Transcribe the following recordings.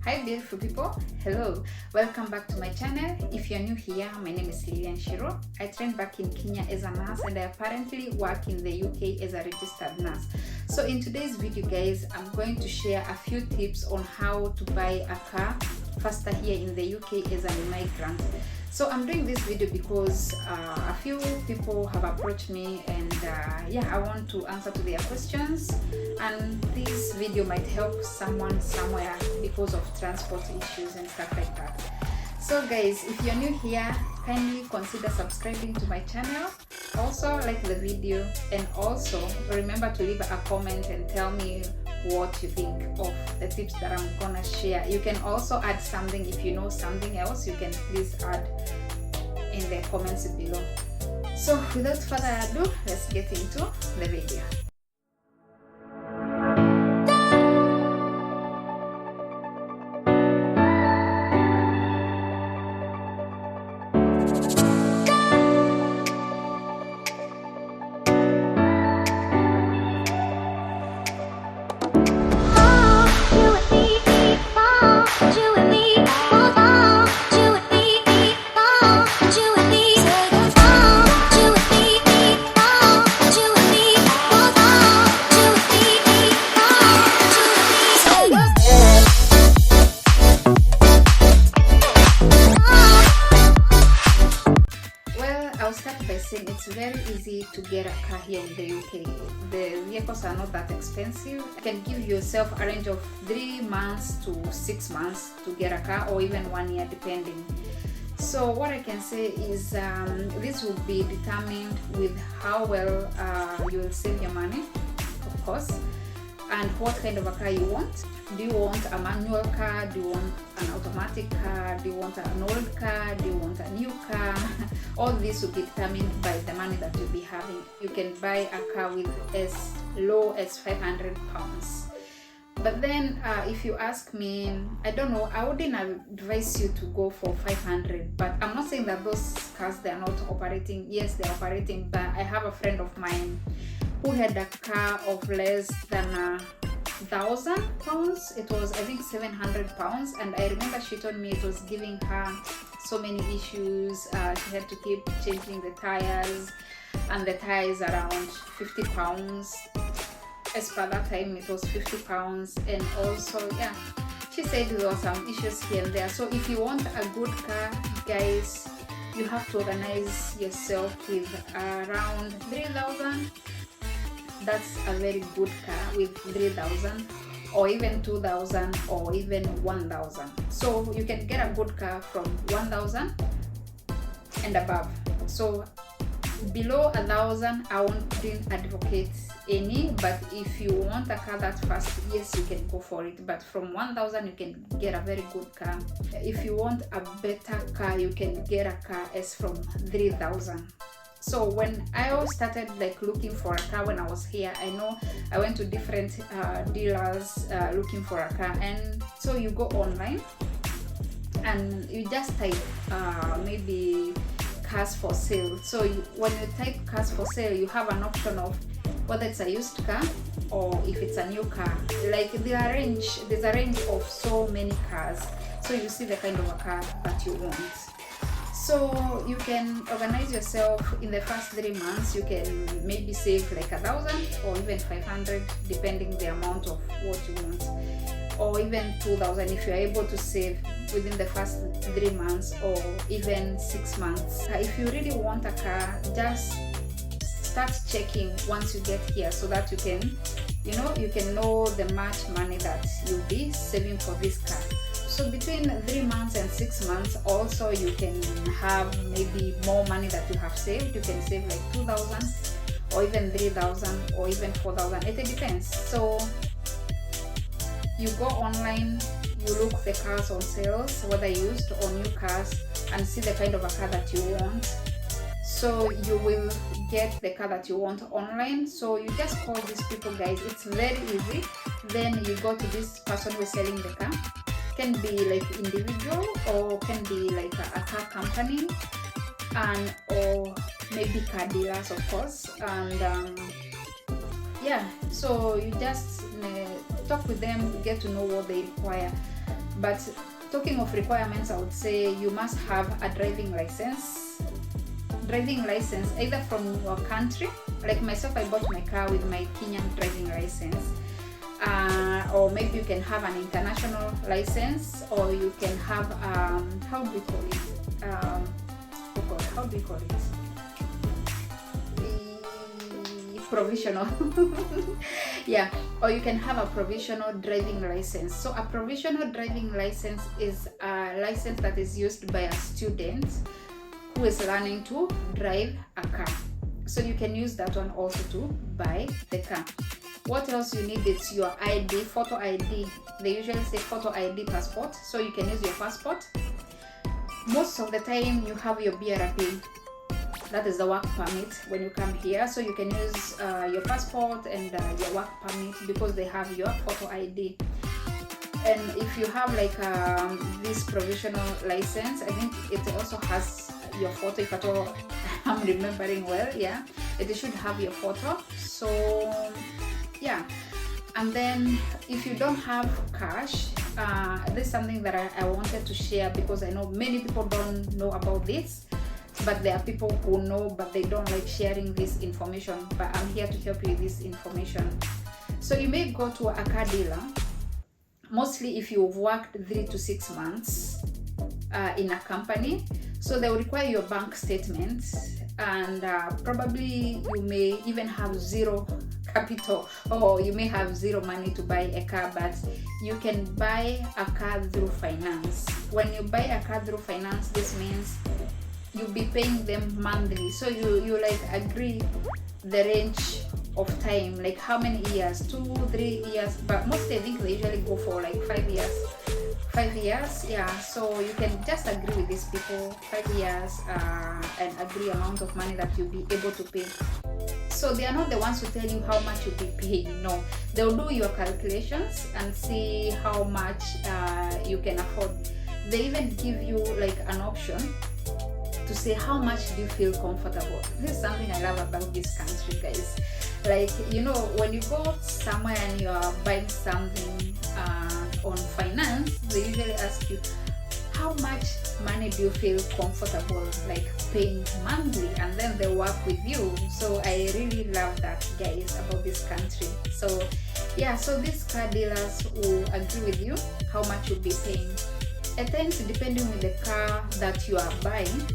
Hi beautiful people, hello, welcome back to my channel. If you're new here, my name is Lilian Shiru. I trained back in Kenya as a nurse and I apparently work in the UK as a registered nurse. So in today's video guys, I'm going to share a few tips on how to buy a car faster here in the UK as an immigrant. So I'm doing this video because a few people have approached me and I want to answer to their questions, and this video might help someone somewhere because of transport issues and stuff like that. So guys, if you're new here, kindly consider subscribing to my channel, also like the video, and also remember to leave a comment and tell me what you think of the tips that I'm gonna share. You can also add something. If you know something else, you can please add in the comments below. So without further ado, let's get into the video. It's very easy to get a car here in the UK. The vehicles are not that expensive. You can give yourself a range of 3 months to 6 months to get a car, or even 1 year depending. So what I can say is this will be determined with how well you will save your money, of course, and what kind of a car you want. Do you want a manual car? Do you want an automatic car? Do you want an old car? Do you want a new car? All this will be determined by the money that you'll be having. You can buy a car with as low as £500. But then if you ask me, I don't know, I wouldn't advise you to go for 500, but I'm not saying that those cars, they are not operating. Yes, they're operating, but I have a friend of mine who had a car of less than £1,000. It was, I think, £700, and I remember she told me it was giving her so many issues. She had to keep changing the tires, and the tires around £50. As per that time, it was £50, and also she said there were some issues here and there. So if you want a good car, guys, you have to organize yourself with around 3,000. That's a very good car with 3,000, or even 2,000, or even 1,000. So you can get a good car from 1,000 and above. So below 1,000, I wouldn't advocate any, but if you want a car that fast, yes, you can go for it. But from 1,000, you can get a very good car. If you want a better car, you can get a car as from 3,000. So when I started looking for a car when I was here, I know I went to different dealers looking for a car, and so you go online and you just type maybe cars for sale. So when you type cars for sale, you have an option of whether it's a used car or if it's a new car. There's a range of so many cars, so you see the kind of a car that you want. So you can organize yourself. In the first 3 months, you can maybe save like 1,000 or even 500, depending the amount of what you want, or even 2,000 if you're able to save within the first 3 months, or even 6 months. If you really want a car, just start checking once you get here, so that you can know the much money that you'll be saving for this car. So between 3 months and 6 months, also you can have maybe more money that you have saved. You can save like 2,000, or even 3,000, or even 4,000. It depends. So you go online, you look the cars on sales, whether used or new cars, and see the kind of a car that you want. So you will get the car that you want online. So you just call these people, guys. It's very easy. Then you go to this person who is selling the car. Can be like individual, or can be like a car company, and or maybe car dealers, of course. And so you just talk with them, get to know what they require. But talking of requirements, I would say you must have a driving license either from your country. Like myself, I bought my car with my Kenyan driving license, or maybe you can have an international license, or you can have how do we call it? Provisional. Yeah, or you can have a provisional driving license. So a provisional driving license is a license that is used by a student who is learning to drive a car. So you can use that one also to buy the car. What else you need is your ID, photo ID. They usually say photo ID, passport. So you can use your passport. Most of the time you have your BRP. That is the work permit when you come here. So you can use your passport and your work permit because they have your photo ID. And if you have like this provisional license, I think it also has your photo, if at all I'm remembering well. Yeah, it should have your photo. So yeah, and then if you don't have cash, this is something that I wanted to share because I know many people don't know about this. But there are people who know, but they don't like sharing this information. But I'm here to help you with this information. So you may go to a car dealer, mostly if you've worked 3 to 6 months in a company. So they will require your bank statement, and probably you may even have zero capital, or you may have zero money to buy a car, but you can buy a car through finance. When you buy a car through finance, this means you'll be paying them monthly. So you like agree the range of time, like how many years, 2-3 years, but mostly I think they usually go for like 5 years. 5 years, yeah. So you can just agree with these people 5 years and agree amount of money that you'll be able to pay. So they are not the ones who tell you how much you'll be paying. No, they'll do your calculations and see how much you can afford. They even give you like an option to say how much do you feel comfortable. This is something I love about this country, guys. Like, you know, when you go somewhere and you are buying something on finance, they usually ask you how much money do you feel comfortable like paying monthly, and then they work with you. So I really love that, guys, about this country. So yeah, so these car dealers will agree with you how much you'll be paying. At times, depending on the car that you are buying,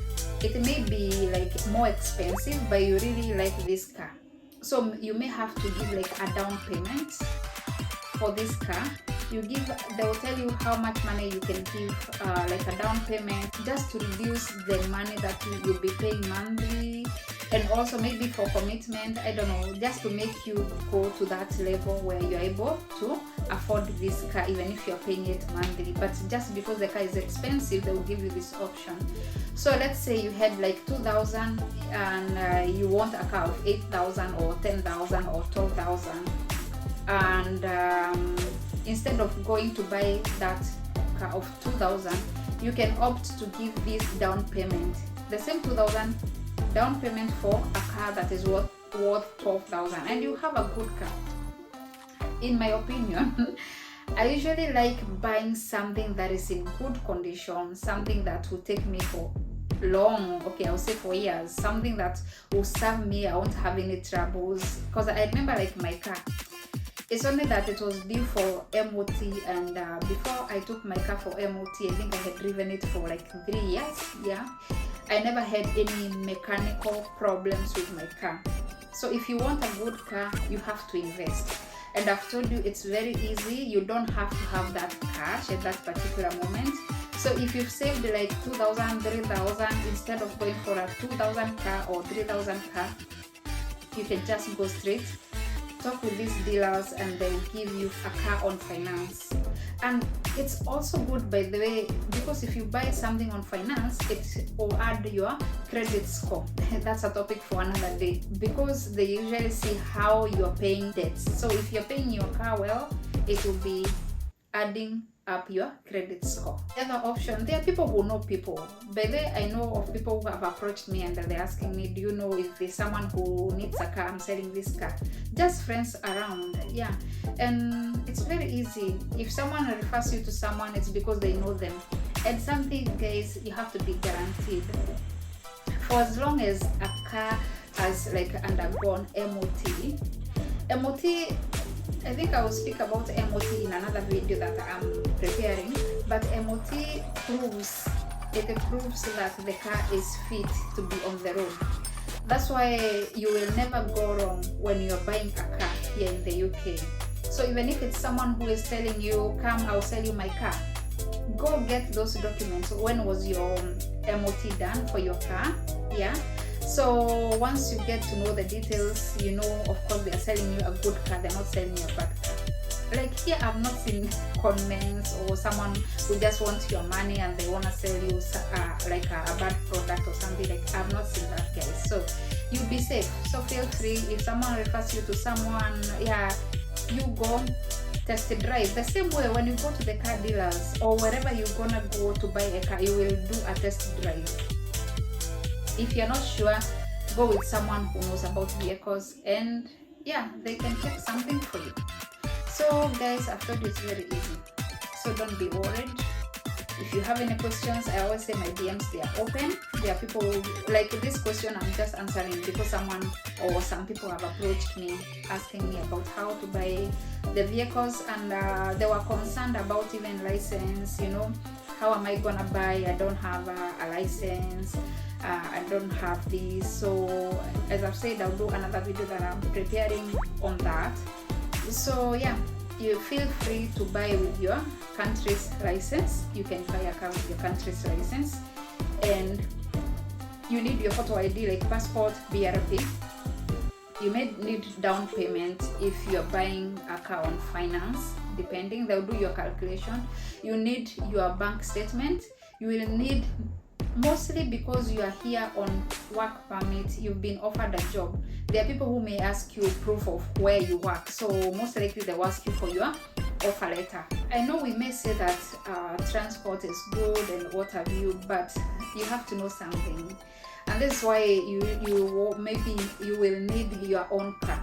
it may be like more expensive, but you really like this car. So you may have to give like a down payment for this car. They will tell you how much money you can give like a down payment, just to reduce the money that you'll be paying monthly, and also maybe for commitment, I don't know, just to make you go to that level where you're able to afford this car even if you're paying it monthly. But just because the car is expensive, they will give you this option. So let's say you had like 2,000 and you want a car of 8,000 or 10,000 or 12,000, and instead of going to buy that car of 2,000, you can opt to give this down payment, the same 2,000 down payment for a car that is worth 12,000, and you have a good car. In my opinion, I usually like buying something that is in good condition, something that will take me for long, okay, I'll say for years, something that will serve me. I won't have any troubles, because I remember like my car, it's only that it was due for MOT, and before I took my car for MOT, I think I had driven it for like 3 years. Yeah, I never had any mechanical problems with my car. So if you want a good car, you have to invest. And I've told you, it's very easy. You don't have to have that cash at that particular moment. So if you've saved like 2,000, 3,000, instead of going for a 2,000 car or 3,000 car, you can just go straight, talk with these dealers, and they'll give you a car on finance. And it's also good, by the way, because if you buy something on finance, it will add your credit score. That's a topic for another day, because they usually see how you're paying debts. So if you're paying your car well, it will be adding up your credit score. The other option, there are people who know people. By the way, I know of people who have approached me and they're asking me, do you know if there's someone who needs a car, I'm selling this car. Just friends around, yeah. And it's very easy. If someone refers you to someone, it's because they know them. And something, guys, you have to be guaranteed. For as long as a car has like undergone MOT, I think I will speak about MOT in another video that I'm preparing, but MOT proves that the car is fit to be on the road. That's why you will never go wrong when you're buying a car here in the UK. So even if it's someone who is telling you, come, I'll sell you my car, go get those documents. When was your MOT done for your car? Yeah. So once you get to know the details, you know, of course, they are selling you a good car, they're not selling you a bad car. Like here, I've not seen comments or someone who just wants your money and they want to sell you like a bad product or something. Like, I've not seen that, guys. So you be safe. So feel free, if someone refers you to someone, yeah, you go test drive. The same way when you go to the car dealers or wherever you're gonna go to buy a car, you will do a test drive. If you're not sure, go with someone who knows about vehicles, and yeah, they can check something for you. So guys, I've told you it's very easy, so don't be worried. If you have any questions, I always say my DMs, they are open. There are people who, like this question I'm just answering because someone or some people have approached me asking me about how to buy the vehicles, and they were concerned about even license, you know, how am I gonna buy? I don't have a license. I don't have this. So as I've said, I'll do another video that I'm preparing on that. So yeah, you feel free to buy with your country's license. You can buy a car with your country's license, and you need your photo ID like passport, BRP. You may need down payment if you're buying a car on finance, depending, they'll do your calculation. You need your bank statement. You will need, mostly because you are here on work permit, you've been offered a job, there are people who may ask you proof of where you work, so most likely they will ask you for your offer letter. I know we may say that transport is good and what have you, but you have to know something, and this is why maybe you will need your own car.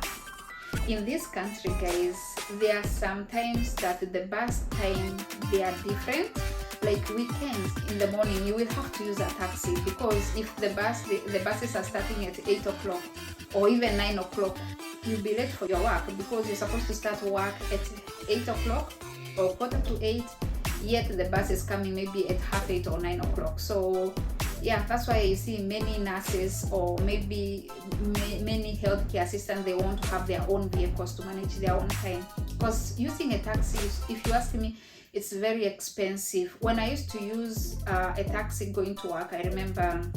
In this country, guys, there are some times that the bus time, they are different. Like weekends in the morning, you will have to use a taxi, because if the buses are starting at 8 o'clock or even 9 o'clock, you'll be late for your work, because you're supposed to start work at 8 o'clock or 7:45, yet the bus is coming maybe at 7:30 or 9 o'clock. So yeah, that's why you see many nurses or maybe many healthcare assistants, they want to have their own vehicles to manage their own time, because using a taxi, if you ask me, it's very expensive. When I used to use a taxi going to work, I remember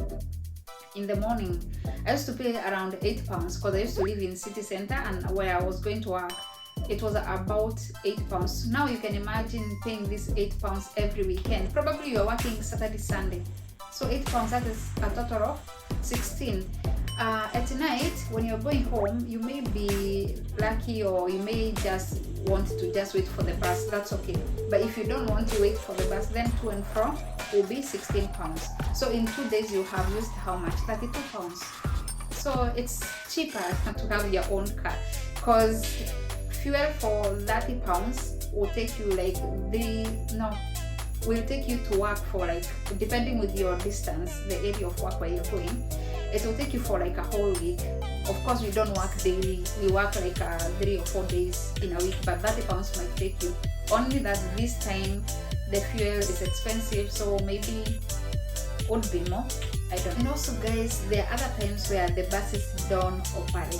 in the morning I used to pay around £8, because I used to live in city center, and where I was going to work, it was about £8. Now you can imagine paying this £8 every weekend. Probably you're working Saturday, Sunday, so £8, that is a total of 16. At night, when you're going home, you may be lucky, or you may just want to just wait for the bus. That's okay. But if you don't want to wait for the bus, then to and from will be £16. So in 2 days you have used how much? £32. So it's cheaper to have your own car, because fuel for £30 will take you like will take you to work for, like, depending with your distance, the area of work where you're going, it will take you for like a whole week. Of course, we don't work daily, we work like 3 or 4 days in a week, but £30 might take you. Only that this time the fuel is expensive, so maybe would be more, I don't know. And also, guys, there are other times where the buses don't operate.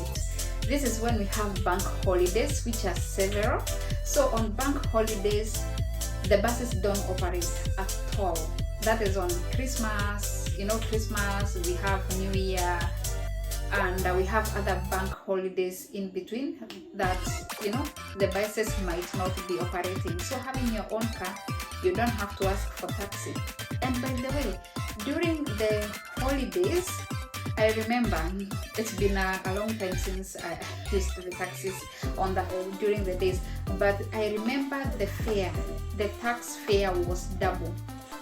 This is when we have bank holidays, which are several. So on bank holidays, the buses don't operate at all. That is on Christmas, Christmas, we have New Year, and we have other bank holidays in between that, the buses might not be operating. So having your own car, you don't have to ask for taxi. And by the way, during the holidays, I remember it's been a long time since I used the taxis on the during the days, but I remember the fare, the tax fare was double.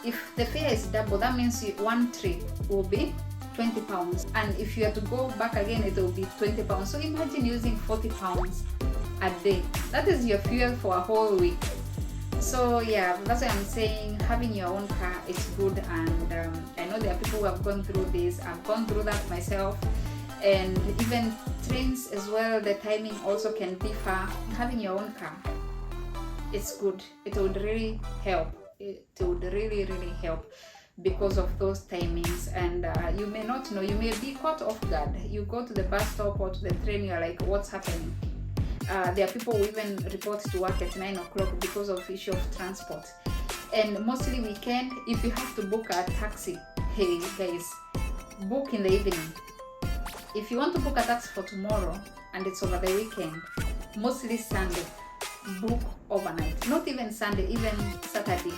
If the fare is double, that means one trip will be 20 pounds, and if you have to go back again, it will be 20 pounds. So imagine using 40 pounds a day. That is your fuel for a whole week. So yeah, that's why I'm saying having your own car is good, and I know there are people who have gone through this. I've gone through that myself, and even trains as well, the timing also can differ. Having your own car, it's good. It would really help. It would really help because of those timings, and you may not know, you may be caught off guard. You go to the bus stop or to the train, you're like, what's happening? There are people who even report to work at 9 o'clock because of issue of transport. And mostly weekend, if you have to book a taxi, hey guys, book in the evening. If you want to book a taxi for tomorrow and it's over the weekend, mostly Sunday, book overnight. Not even Sunday, even Saturday.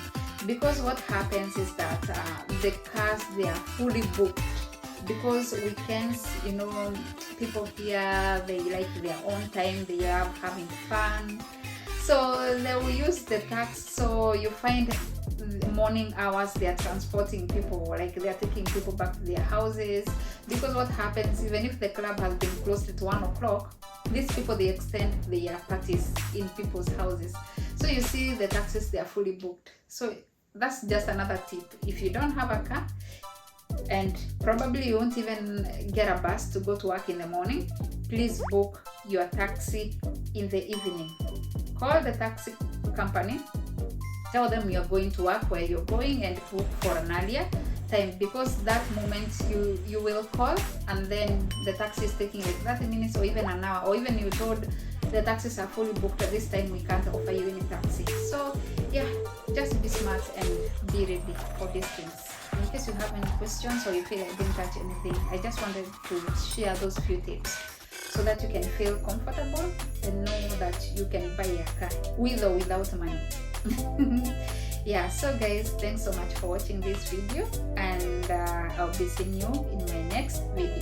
Because what happens is that the cars, they are fully booked. Because weekends, you know, people here, they like their own time, they are having fun, so they will use the tax. So you find the morning hours they are transporting people, like they are taking people back to their houses. Because what happens, even if the club has been closed at 1 o'clock, these people, they extend their parties in people's houses. So you see the taxis, they are fully booked. So that's just another tip. If you don't have a car, and probably you won't even get a bus to go to work in the morning, please book your taxi in the evening. Call the taxi company, tell them you're going to work, where you're going, and book for an earlier time, because that moment you will call, and then the taxi is taking like 30 minutes or even an hour, or even you told the taxis are fully booked at this time, we can't offer you any taxi. So yeah, just be smart and be ready for these things. In case you have any questions or you feel I didn't touch anything, I just wanted to share those few tips so that you can feel comfortable and know that you can buy a car with or without money. Yeah, so guys, thanks so much for watching this video, and I'll be seeing you in my next video.